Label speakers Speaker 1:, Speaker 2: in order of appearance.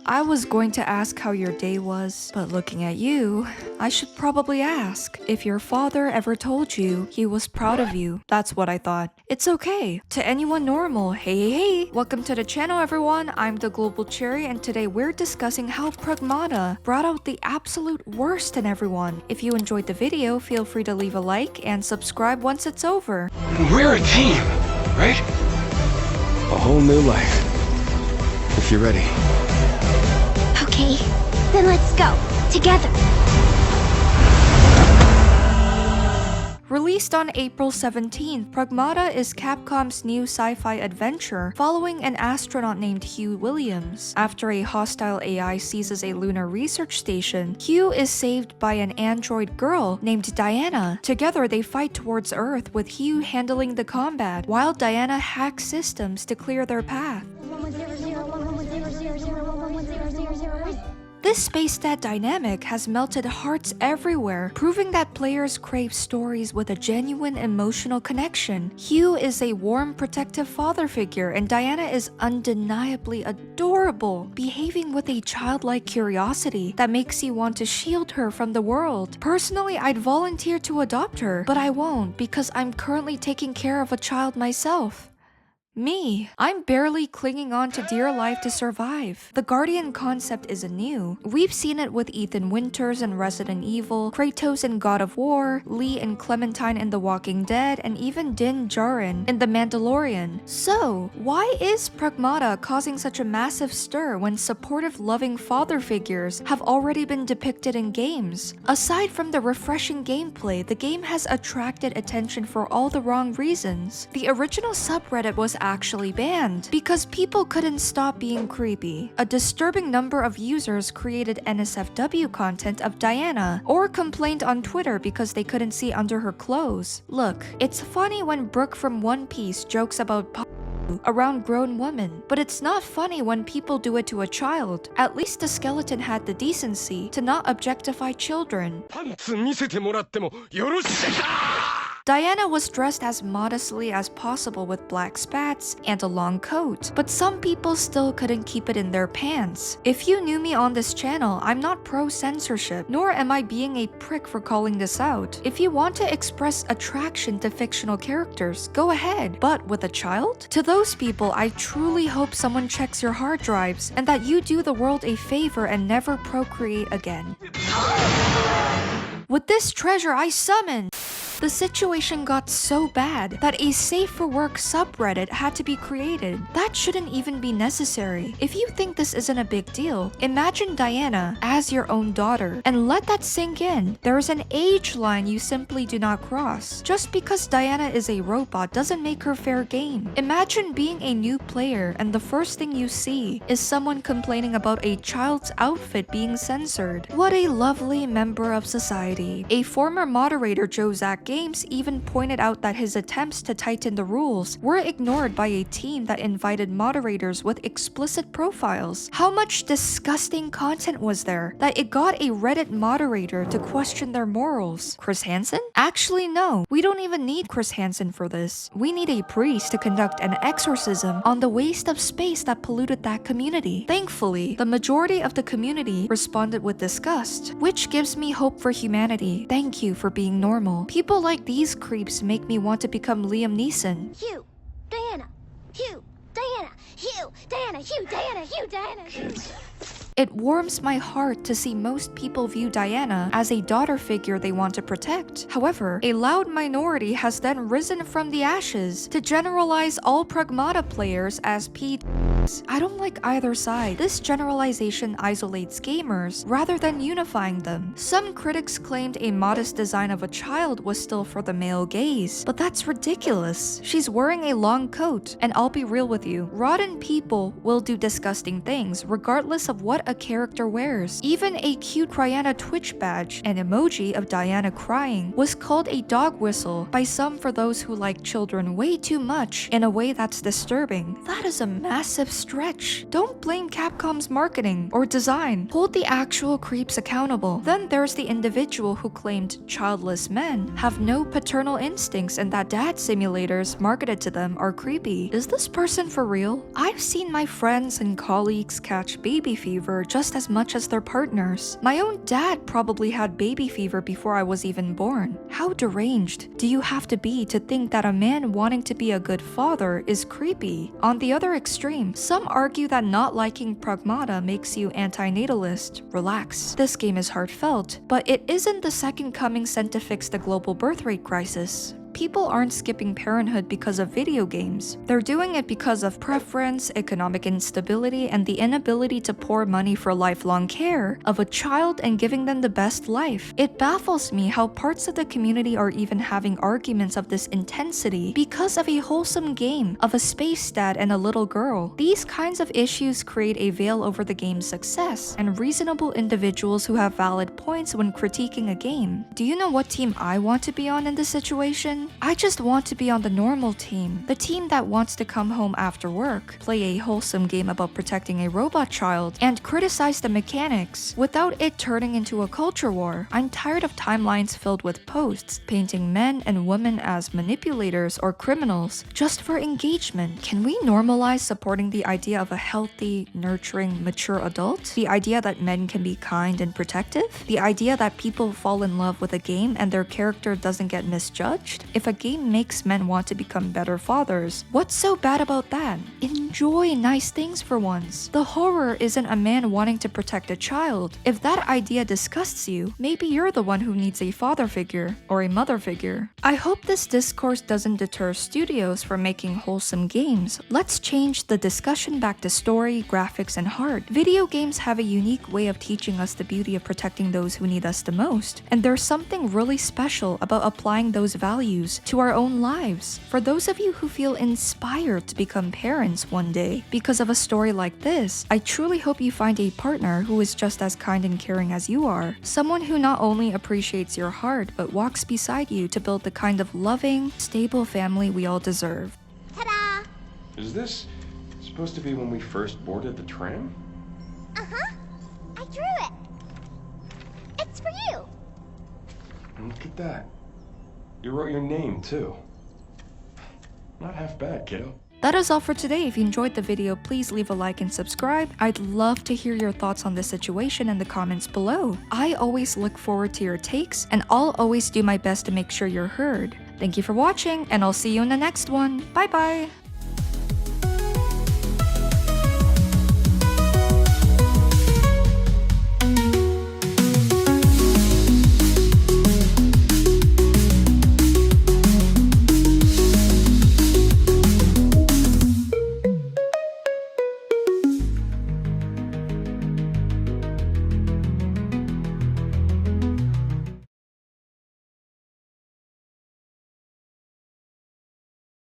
Speaker 1: I was going to ask how your day was, but looking at you, I should probably ask if your father ever told you he was proud of you. That's what I thought. It's okay. To anyone normal, hey. Welcome to the channel, everyone. I'm the globalcherry, and today we're discussing how Pragmata brought out the absolute worst in everyone. If you enjoyed the video, feel free to leave a like and subscribe once it's over.
Speaker 2: We're a team, right? A whole new life. If you're ready.
Speaker 3: Okay, then let's go. Together.
Speaker 1: Released on April 17th, Pragmata is Capcom's new sci-fi adventure following an astronaut named Hugh Williams. After a hostile AI seizes a lunar research station, Hugh is saved by an android girl named Diana. Together, they fight towards Earth, with Hugh handling the combat, while Diana hacks systems to clear their path. This space-stat dynamic has melted hearts everywhere, proving that players crave stories with a genuine emotional connection. Hugh is a warm, protective father figure, and Diana is undeniably adorable, behaving with a childlike curiosity that makes you want to shield her from the world. Personally, I'd volunteer to adopt her, but I won't because I'm currently taking care of a child myself. Me. I'm barely clinging on to dear life to survive. The Guardian concept isn't new. We've seen it with Ethan Winters in Resident Evil, Kratos in God of War, Lee and Clementine in The Walking Dead, and even Din Djarin in The Mandalorian. So, why is Pragmata causing such a massive stir when supportive, loving father figures have already been depicted in games? Aside from the refreshing gameplay, the game has attracted attention for all the wrong reasons. The original subreddit was actually banned because people couldn't stop being creepy. A disturbing number of users created NSFW content of Diana or complained on Twitter because they couldn't see under her clothes. Look, it's funny when Brooke from One Piece jokes about around grown women, but it's not funny when people do it to a child. At least the skeleton had the decency to not objectify children. Diana was dressed as modestly as possible with black spats and a long coat, but some people still couldn't keep it in their pants. If you knew me on this channel, I'm not pro-censorship, nor am I being a prick for calling this out. If you want to express attraction to fictional characters, go ahead, but with a child? To those people, I truly hope someone checks your hard drives and that you do the world a favor and never procreate again. With this treasure I summon! The situation got so bad that a safe for work subreddit had to be created. That shouldn't even be necessary. If you think this isn't a big deal, imagine Diana as your own daughter and let that sink in. There is an age line you simply do not cross. Just because Diana is a robot doesn't make her fair game. Imagine being a new player and the first thing you see is someone complaining about a child's outfit being censored. What a lovely member of society. A former moderator, Jozak Games, even pointed out that his attempts to tighten the rules were ignored by a team that invited moderators with explicit profiles. How much disgusting content was there that it got a Reddit moderator to question their morals? Chris Hansen? Actually, no. We don't even need Chris Hansen for this. We need a priest to conduct an exorcism on the waste of space that polluted that community. Thankfully, the majority of the community responded with disgust, which gives me hope for humanity. Thank you for being normal. People like these creeps make me want to become Liam Neeson.
Speaker 3: Hugh, Diana, Hugh, Diana, Hugh, Diana, Hugh, Diana, Hugh, Diana, Hugh.
Speaker 1: It warms my heart to see most people view Diana as a daughter figure they want to protect. However, a loud minority has then risen from the ashes to generalize all Pragmata players as PDs. I don't like either side. This generalization isolates gamers rather than unifying them. Some critics claimed a modest design of a child was still for the male gaze, but that's ridiculous. She's wearing a long coat, and I'll be real with you, rotten people will do disgusting things regardless of what a character wears. Even a cute Cryana Twitch badge, an emoji of Diana crying, was called a dog whistle by some for those who like children way too much in a way that's disturbing. That is a massive stretch. Don't blame Capcom's marketing or design. Hold the actual creeps accountable. Then there's the individual who claimed childless men have no paternal instincts and that dad simulators marketed to them are creepy. Is this person for real? I've seen my friends and colleagues catch baby fever just as much as their partners. My own dad probably had baby fever before I was even born. How deranged do you have to be to think that a man wanting to be a good father is creepy? On the other extreme, some argue that not liking Pragmata makes you antinatalist. Relax. This game is heartfelt, but it isn't the second coming sent to fix the global birth rate crisis. People aren't skipping parenthood because of video games. They're doing it because of preference, economic instability, and the inability to pour money for lifelong care of a child and giving them the best life. It baffles me how parts of the community are even having arguments of this intensity because of a wholesome game of a space dad and a little girl. These kinds of issues create a veil over the game's success and reasonable individuals who have valid points when critiquing a game. Do you know what team I want to be on in this situation? I just want to be on the normal team, the team that wants to come home after work, play a wholesome game about protecting a robot child, and criticize the mechanics without it turning into a culture war. I'm tired of timelines filled with posts painting men and women as manipulators or criminals just for engagement. Can we normalize supporting the idea of a healthy, nurturing, mature adult? The idea that men can be kind and protective? The idea that people fall in love with a game and their character doesn't get misjudged? If a game makes men want to become better fathers, what's so bad about that? Enjoy nice things for once. The horror isn't a man wanting to protect a child. If that idea disgusts you, maybe you're the one who needs a father figure or a mother figure. I hope this discourse doesn't deter studios from making wholesome games. Let's change the discussion back to story, graphics, and heart. Video games have a unique way of teaching us the beauty of protecting those who need us the most, and there's something really special about applying those values to our own lives. For those of you who feel inspired to become parents one day because of a story like this, I truly hope you find a partner who is just as kind and caring as you are. Someone who not only appreciates your heart, but walks beside you to build the kind of loving, stable family we all deserve.
Speaker 3: Ta-da!
Speaker 2: Is this supposed to be when we first boarded the tram?
Speaker 3: Uh-huh. I drew it. It's for you.
Speaker 2: Look at that. You wrote your name, too. Not half bad, kiddo.
Speaker 1: That is all for today. If you enjoyed the video, please leave a like and subscribe. I'd love to hear your thoughts on this situation in the comments below. I always look forward to your takes, and I'll always do my best to make sure you're heard. Thank you for watching, and I'll see you in the next one. Bye bye!